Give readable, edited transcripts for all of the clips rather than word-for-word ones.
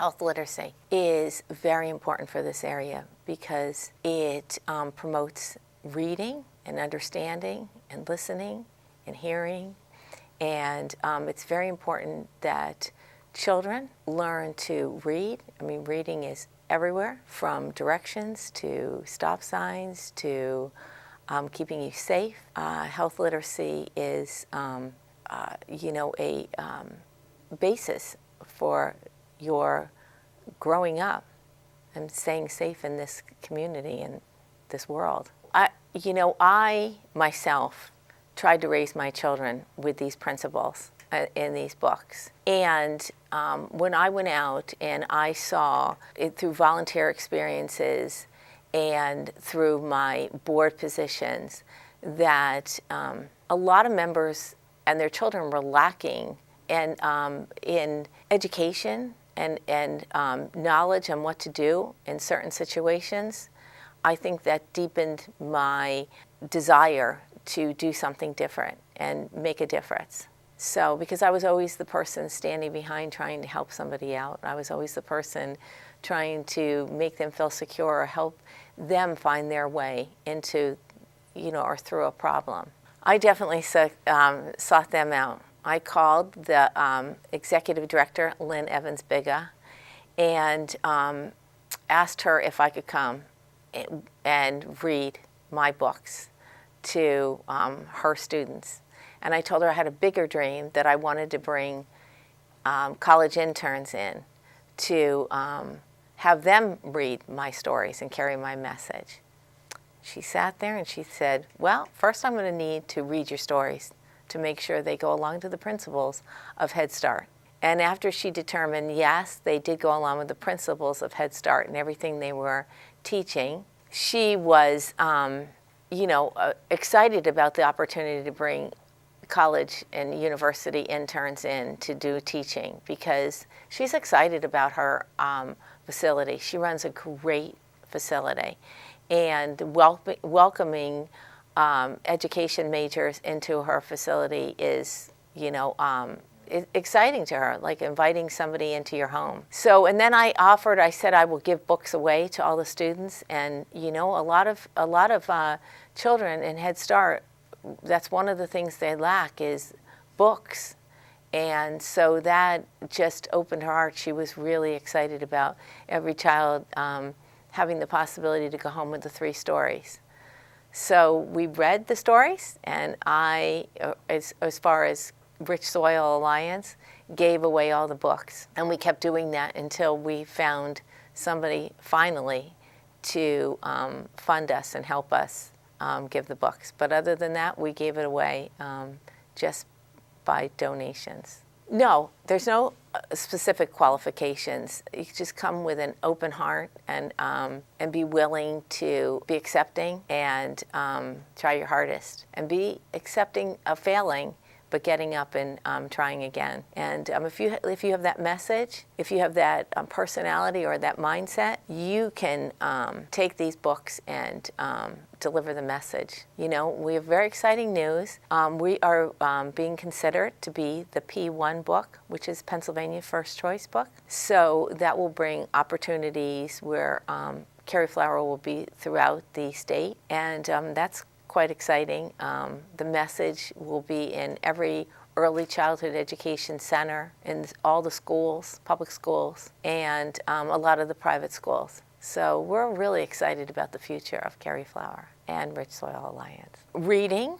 health literacy is very important for this area because it promotes reading and understanding and listening and hearing. And it's very important that children learn to read. I mean, reading is everywhere, from directions to stop signs to keeping you safe. Health literacy is, a basis for your growing up and staying safe in this community and this world. I myself tried to raise my children with these principles in these books. And when I went out and I saw it through volunteer experiences and through my board positions that a lot of members and their children were lacking in education and knowledge on what to do in certain situations, I think that deepened my desire to do something different and make a difference. So, because I was always the person standing behind trying to help somebody out. I was always the person trying to make them feel secure or help them find their way into, or through a problem. I definitely sought them out. I called the executive director, Lynn Evans-Biga, and asked her if I could come and read my books to her students. And I told her I had a bigger dream, that I wanted to bring college interns in to have them read my stories and carry my message. She sat there and she said, well, first I'm going to need to read your stories to make sure they go along to the principles of Head Start. And after she determined, yes, they did go along with the principles of Head Start and everything they were teaching, she was excited about the opportunity to bring college and university interns in to do teaching, because she's excited about her facility. She runs a great facility, and welcoming education majors into her facility is, exciting to her, like inviting somebody into your home. So, and then I said I will give books away to all the students, and a lot of children in Head Start, that's one of the things they lack is books. And so that just opened her heart. She was really excited about every child having the possibility to go home with the 3 stories. So we read the stories, and I, as far as RichSoil Alliance, gave away all the books. And we kept doing that until we found somebody finally to fund us and help us give the books. But other than that, we gave it away just by donations. No, there's no specific qualifications. You just come with an open heart and be willing to be accepting and try your hardest. And be accepting of failing, but getting up and trying again. And if you have that message, if you have that personality or that mindset, you can take these books and deliver the message. We have very exciting news. We are being considered to be the P1 book, which is Pennsylvania First Choice book. So that will bring opportunities where Carrie Flower will be throughout the state, and that's quite exciting. The message will be in every early childhood education center, in all the schools, public schools, and a lot of the private schools. So we're really excited about the future of Carrie Flower and RichSoil Alliance. Reading,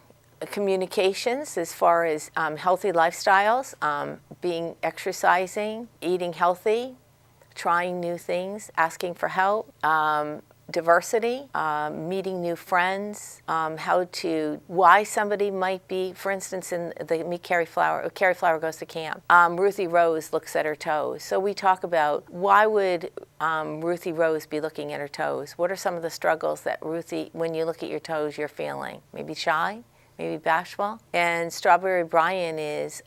communications as far as healthy lifestyles, exercising, eating healthy, trying new things, asking for help, diversity, meeting new friends, why somebody might be, for instance, in the Meet Carrie Flower Goes to Camp, Ruthie Rose looks at her toes. So we talk about, why would Ruthie Rose be looking at her toes? What are some of the struggles that Ruthie, when you look at your toes, you're feeling? Maybe shy? Maybe bashful? And Strawberry Brian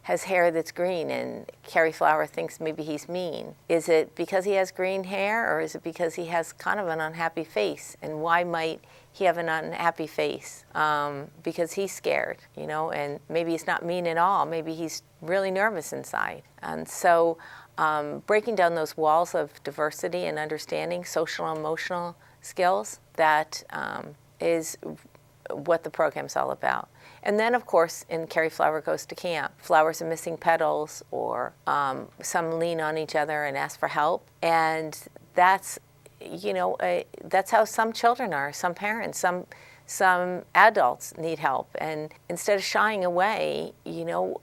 has hair that's green, and Carrie Flower thinks maybe he's mean. Is it because he has green hair, or is it because he has kind of an unhappy face? And why might he have an unhappy face? Because he's scared, and maybe he's not mean at all. Maybe he's really nervous inside. And so breaking down those walls of diversity and understanding, social and emotional skills, that is what the program's all about. And then, of course, in Carrie Flower Goes to Camp, flowers are missing petals, or some lean on each other and ask for help. And that's, that's how some children are, some parents, some adults need help. And instead of shying away,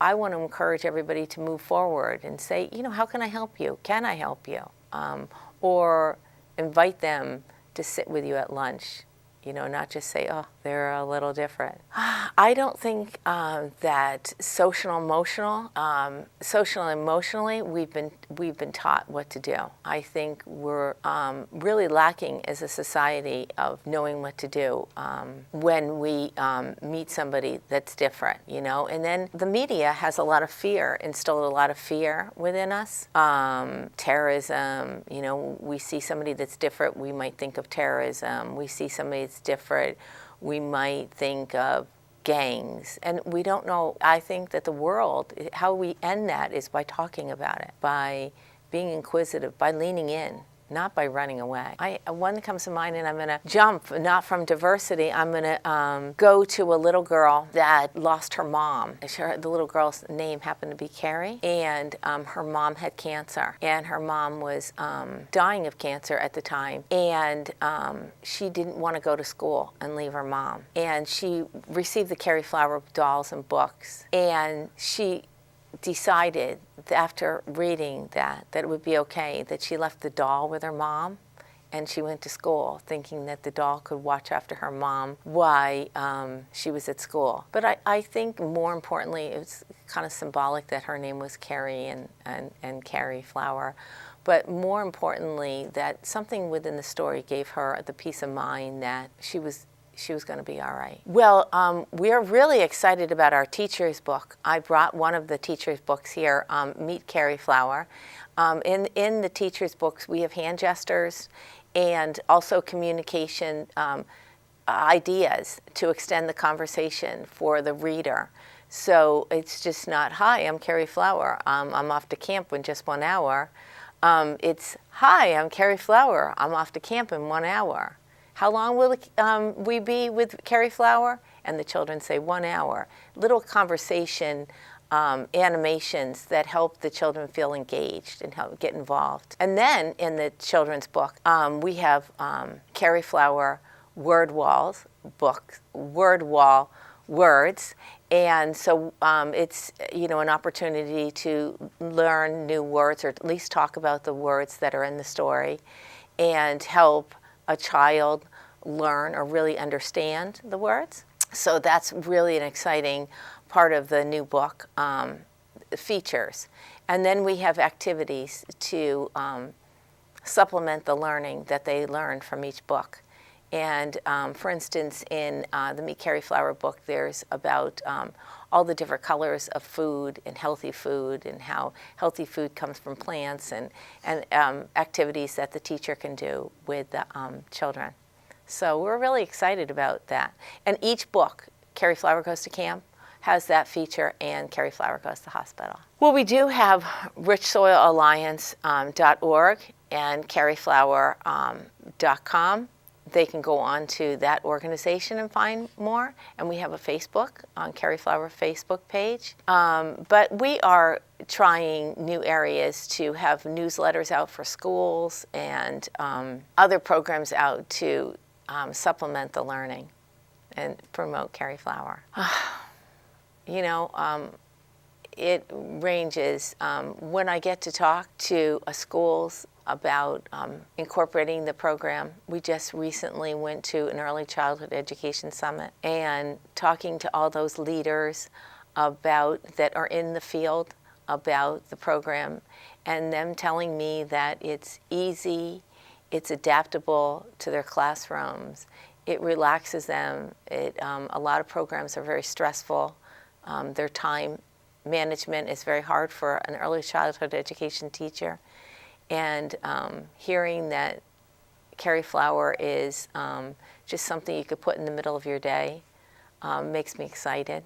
I want to encourage everybody to move forward and say, how can I help you? Can I help you? Or invite them to sit with you at lunch. Not just say, oh, they're a little different. I don't think that social and emotionally, we've been taught what to do. I think we're really lacking as a society of knowing what to do when we meet somebody that's different, And then the media has a lot of fear, instilled a lot of fear within us. Terrorism, we see somebody that's different, we might think of terrorism. We see somebody that's different, we might think of gangs, and we don't know. I think that the world, how we end that is by talking about it, by being inquisitive, by leaning in, not by running away. One that comes to mind, and I'm going to jump, not from diversity, I'm going to go to a little girl that lost her mom. The little girl's name happened to be Carrie, and her mom had cancer, and her mom was dying of cancer at the time, and she didn't want to go to school and leave her mom. And she received the Carrie Flower dolls and books, and she decided after reading that it would be okay, that she left the doll with her mom and she went to school thinking that the doll could watch after her mom while she was at school. But I think more importantly, it's kind of symbolic that her name was Carrie and Carrie Flower. But more importantly, that something within the story gave her the peace of mind that she was going to be all right. Well, we're really excited about our teacher's book. I brought one of the teacher's books here, Meet Carrie Flower. In the teacher's books, we have hand gestures and also communication ideas to extend the conversation for the reader. So it's just not, hi, I'm Carrie Flower. I'm off to camp in just 1 hour. It's, hi, I'm Carrie Flower. I'm off to camp in 1 hour. How long will we be with Carrie Flower? And the children say 1 hour. Little conversation animations that help the children feel engaged and help get involved. And then in the children's book, we have Carrie Flower word wall words. And so it's an opportunity to learn new words, or at least talk about the words that are in the story, and help a child learn or really understand the words. So that's really an exciting part of the new book features. And then we have activities to supplement the learning that they learn from each book. And for instance, in the Meet Carrie Flower book, there's about all the different colors of food and how healthy food comes from plants, and activities that the teacher can do with the children. So we're really excited about that. And each book, Carrie Flower Goes to Camp, has that feature, and Carrie Flower Goes to Hospital. Well, we do have RichSoilAlliance.org and CarrieFlower.com. They can go on to that organization and find more. And we have a Facebook, on Carrie Flower Facebook page. But we are trying new areas to have newsletters out for schools and other programs out to supplement the learning and promote Carrie Flower. It ranges. When I get to talk to schools about incorporating the program, we just recently went to an early childhood education summit and talking to all those leaders that are in the field about the program, and them telling me that it's easy, it's adaptable to their classrooms, it relaxes them. A lot of programs are very stressful. Their time management is very hard for an early childhood education teacher. And hearing that Carrie Flower is just something you could put in the middle of your day makes me excited.